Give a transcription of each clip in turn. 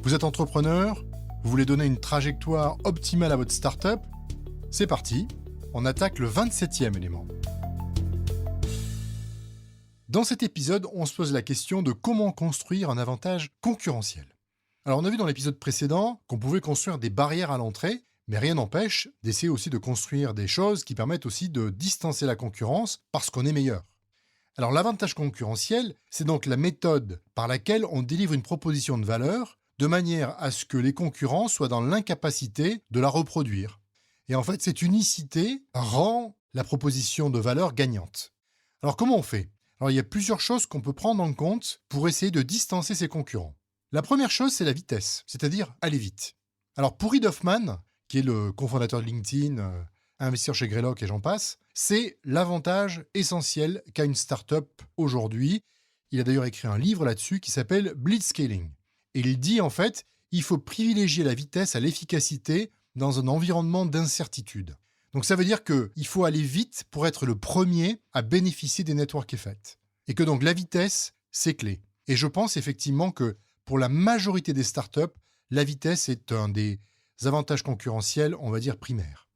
Vous êtes entrepreneur, vous voulez donner une trajectoire optimale à votre startup? C'est parti, on attaque le 27e élément. Dans cet épisode, on se pose la question de comment construire un avantage concurrentiel. Alors on a vu dans l'épisode précédent qu'on pouvait construire des barrières à l'entrée, mais rien n'empêche d'essayer aussi de construire des choses qui permettent aussi de distancer la concurrence parce qu'on est meilleur. Alors l'avantage concurrentiel, c'est donc la méthode par laquelle on délivre une proposition de valeur de manière à ce que les concurrents soient dans l'incapacité de la reproduire. Et en fait, cette unicité rend la proposition de valeur gagnante. Alors comment on fait ? Alors il y a plusieurs choses qu'on peut prendre en compte pour essayer de distancer ses concurrents. La première chose, c'est la vitesse, c'est-à-dire aller vite. Alors pour Reid Hoffman, qui est le cofondateur de LinkedIn, investisseur chez Greylock et j'en passe, c'est l'avantage essentiel qu'a une startup aujourd'hui. Il a d'ailleurs écrit un livre là-dessus qui s'appelle Blitzscaling. Et il dit en fait, il faut privilégier la vitesse à l'efficacité dans un environnement d'incertitude. Donc ça veut dire qu'il faut aller vite pour être le premier à bénéficier des network effects. Et que donc la vitesse, c'est clé. Et je pense effectivement que pour la majorité des startups, la vitesse est un des avantages concurrentiels, on va dire primaires.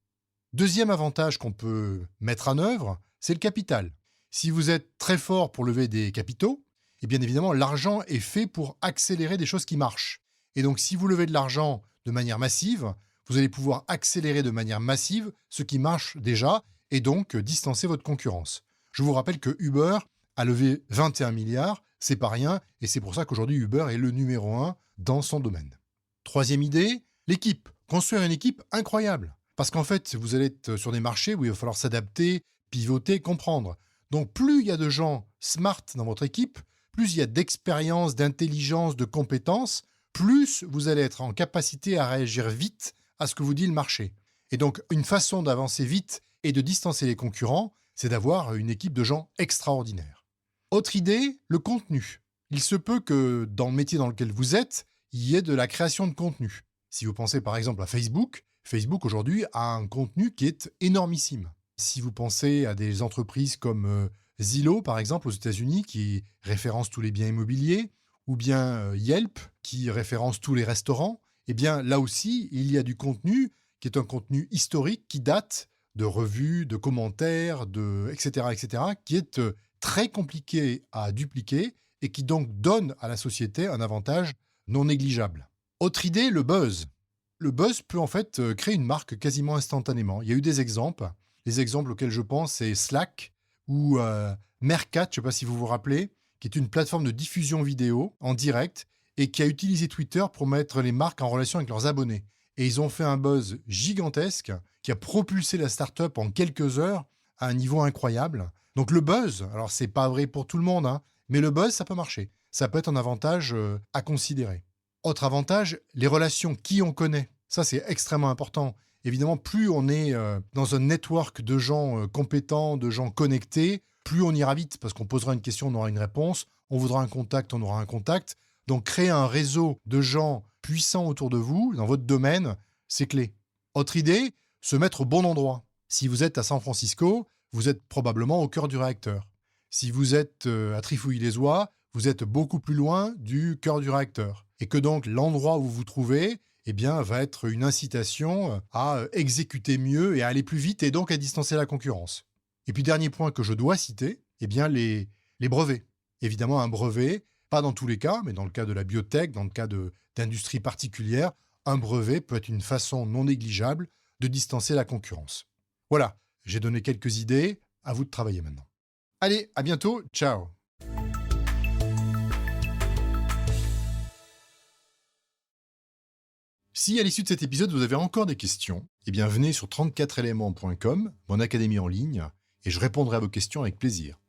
Deuxième avantage qu'on peut mettre en œuvre, c'est le capital. Si vous êtes très fort pour lever des capitaux, et bien évidemment, l'argent est fait pour accélérer des choses qui marchent. Et donc si vous levez de l'argent de manière massive, vous allez pouvoir accélérer de manière massive ce qui marche déjà et donc distancer votre concurrence. Je vous rappelle que Uber a levé 21 milliards, c'est pas rien, et c'est pour ça qu'aujourd'hui Uber est le numéro 1 dans son domaine. Troisième idée, l'équipe. Construire une équipe incroyable. Parce qu'en fait, vous allez être sur des marchés où il va falloir s'adapter, pivoter, comprendre. Donc plus il y a de gens smart dans votre équipe, plus il y a d'expérience, d'intelligence, de compétences, plus vous allez être en capacité à réagir vite à ce que vous dit le marché. Et donc, une façon d'avancer vite et de distancer les concurrents, c'est d'avoir une équipe de gens extraordinaires. Autre idée, le contenu. Il se peut que dans le métier dans lequel vous êtes, il y ait de la création de contenu. Si vous pensez par exemple à Facebook, Facebook aujourd'hui a un contenu qui est énormissime. Si vous pensez à des entreprises comme Zillow par exemple aux États-Unis qui référence tous les biens immobiliers, ou bien Yelp qui référence tous les restaurants, eh bien là aussi, il y a du contenu qui est un contenu historique qui date de revues, de commentaires, etc., qui est très compliqué à dupliquer et qui donc donne à la société un avantage non négligeable. Autre idée, le buzz. Le buzz peut en fait créer une marque quasiment instantanément. Il y a eu des exemples. Les exemples auxquels je pense, c'est Slack ou Meerkat, je ne sais pas si vous vous rappelez, qui est une plateforme de diffusion vidéo en direct et qui a utilisé Twitter pour mettre les marques en relation avec leurs abonnés. Et ils ont fait un buzz gigantesque qui a propulsé la startup en quelques heures à un niveau incroyable. Donc le buzz, alors c'est pas vrai pour tout le monde, mais le buzz, ça peut marcher. Ça peut être un avantage à considérer. Autre avantage, les relations, qui on connaît. Ça, c'est extrêmement important. Évidemment, plus on est dans un network de gens compétents, de gens connectés, plus on ira vite, parce qu'on posera une question, on aura une réponse, on voudra un contact, on aura un contact. Donc, créer un réseau de gens puissants autour de vous, dans votre domaine, c'est clé. Autre idée, se mettre au bon endroit. Si vous êtes à San Francisco, vous êtes probablement au cœur du réacteur. Si vous êtes à Trifouille-les-Oies, vous êtes beaucoup plus loin du cœur du réacteur. Et que donc, l'endroit où vous vous trouvez, eh bien, va être une incitation à exécuter mieux et à aller plus vite et donc à distancer la concurrence. Et puis, dernier point que je dois citer, eh bien, les brevets. Évidemment, un brevet, pas dans tous les cas, mais dans le cas de la biotech, dans le cas d'industries particulières, un brevet peut être une façon non négligeable de distancer la concurrence. Voilà, j'ai donné quelques idées, à vous de travailler maintenant. Allez, à bientôt, ciao. Si à l'issue de cet épisode vous avez encore des questions, eh bien venez sur 34éléments.com, mon académie en ligne, et je répondrai à vos questions avec plaisir.